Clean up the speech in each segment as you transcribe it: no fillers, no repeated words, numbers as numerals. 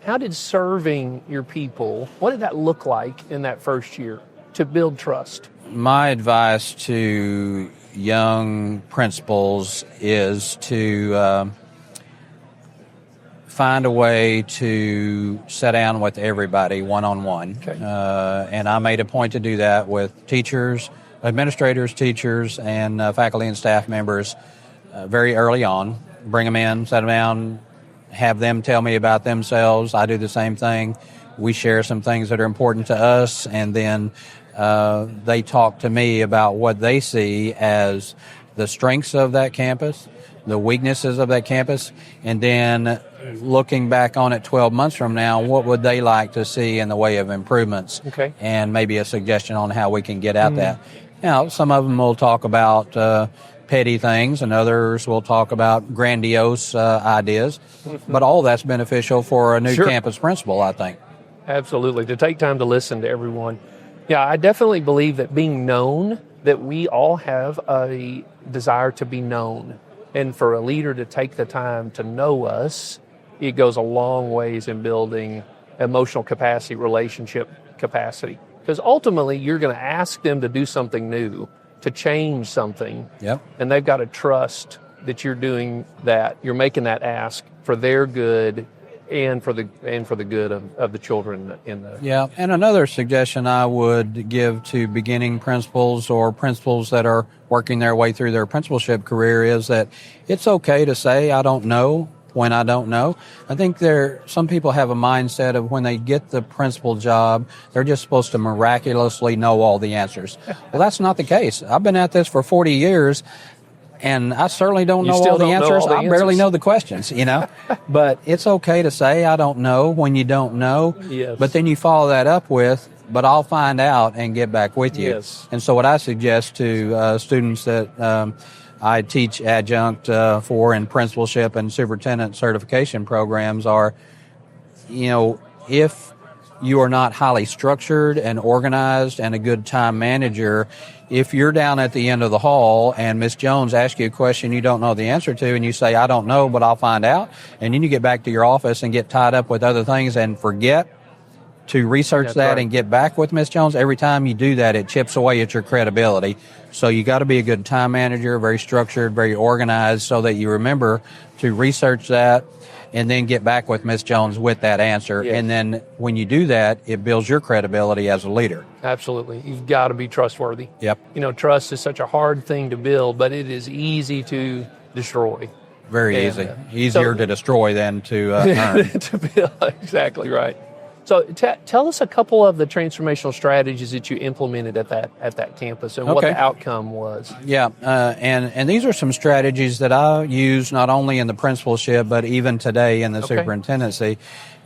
How did serving your people, what did that look like in that first year to build trust? My advice to young principals is to find a way to sit down with everybody one-on-one. Okay. And I made a point to do that with teachers, administrators, teachers, and faculty and staff members very early on. Bring them in, sit them down, have them tell me about themselves. I do the same thing. We share some things that are important to us, and then they talk to me about what they see as the strengths of that campus, the weaknesses of that campus, and then looking back on it 12 months from now, what would they like to see in the way of improvements? Okay. And maybe a suggestion on how we can get at that. Now, some of them will talk about petty things, and others will talk about grandiose ideas, but all that's beneficial for a new campus principal, I think. Absolutely, to take time to listen to everyone. Yeah, I definitely believe that being known, that we all have a desire to be known. And for a leader to take the time to know us, it goes a long ways in building emotional capacity, relationship capacity. Because ultimately, you're going to ask them to do something new, to change something. Yep. And they've got to trust that you're doing that. You're making that ask for their good and for the good of the children in the... Yeah, and another suggestion I would give to beginning principals or principals that are working their way through their principalship career is that it's okay to say, I don't know, when I don't know. I think some people have a mindset of when they get the principal job, they're just supposed to miraculously know all the answers. Well, that's not the case. I've been at this for 40 years. And I certainly don't know all the answers. I barely know the questions, But it's okay to say, I don't know, when you don't know. Yes. But then you follow that up with, but I'll find out and get back with you. Yes. And so what I suggest to students that I teach adjunct for in principalship and superintendent certification programs are, if you are not highly structured and organized and a good time manager, if you're down at the end of the hall and Miss Jones asks you a question you don't know the answer to and you say, I don't know, but I'll find out, and then you get back to your office and get tied up with other things and forget to research and get back with Miss Jones, every time you do that, it chips away at your credibility. So you got to be a good time manager, very structured, very organized, so that you remember to research that and then get back with Miss Jones with that answer. Yes. And then when you do that, it builds your credibility as a leader. Absolutely. You've got to be trustworthy. Yep. Trust is such a hard thing to build, but it is easy to destroy. Very easy. Easier to destroy than to earn. To build. Exactly right. So tell us a couple of the transformational strategies that you implemented at that campus and what the outcome was. Yeah, and these are some strategies that I use not only in the principalship, but even today in the superintendency.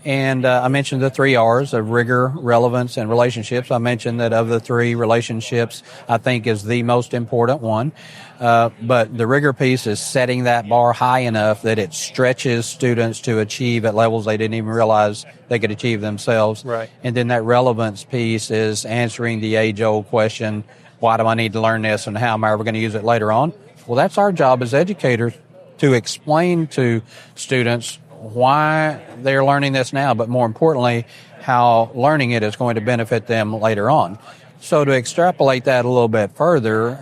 And I mentioned the 3 R's of rigor, relevance, and relationships. I mentioned that of the 3, relationships, I think, is the most important one. But the rigor piece is setting that bar high enough that it stretches students to achieve at levels they didn't even realize they could achieve themselves. Right. And then that relevance piece is answering the age-old question, why do I need to learn this and how am I ever going to use it later on? Well, that's our job as educators, to explain to students why they're learning this now, but more importantly, how learning it is going to benefit them later on. So to extrapolate that a little bit further,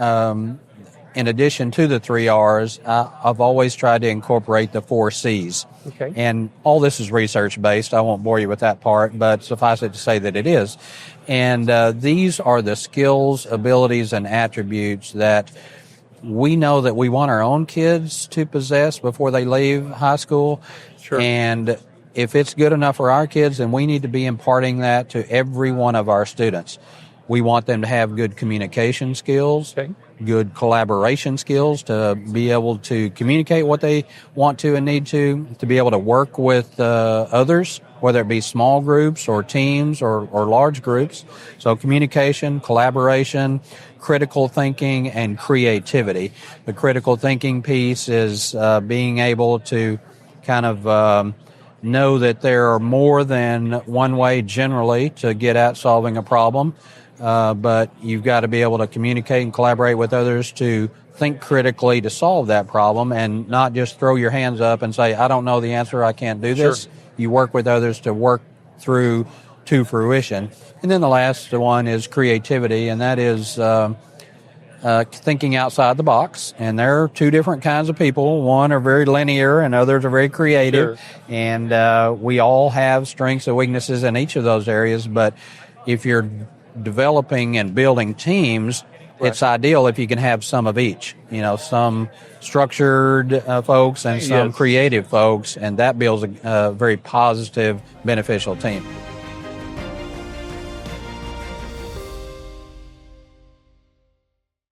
in addition to the 3 R's, I've always tried to incorporate the 4 C's. Okay. And all this is research-based. I won't bore you with that part, but suffice it to say that it is. And these are the skills, abilities, and attributes that we know that we want our own kids to possess before they leave high school. Sure. And if it's good enough for our kids, then we need to be imparting that to every one of our students. We want them to have good communication skills, good collaboration skills, to be able to communicate what they want to and need to be able to work with others, whether it be small groups or teams or large groups. So communication, collaboration, critical thinking, and creativity. The critical thinking piece is being able to kind of know that there are more than one way generally to get at solving a problem. But you've got to be able to communicate and collaborate with others to think critically to solve that problem, and not just throw your hands up and say, I don't know the answer, I can't do this. you work with others to work through to fruition. And then the last one is creativity, and that is thinking outside the box. And there are two different kinds of people. One are very linear and others are very creative. Sure. And we all have strengths and weaknesses in each of those areas. But if you're developing and building teams, Right. it's ideal if you can have some of each. You know, some structured folks and some Yes. creative folks, and that builds a very positive, beneficial team.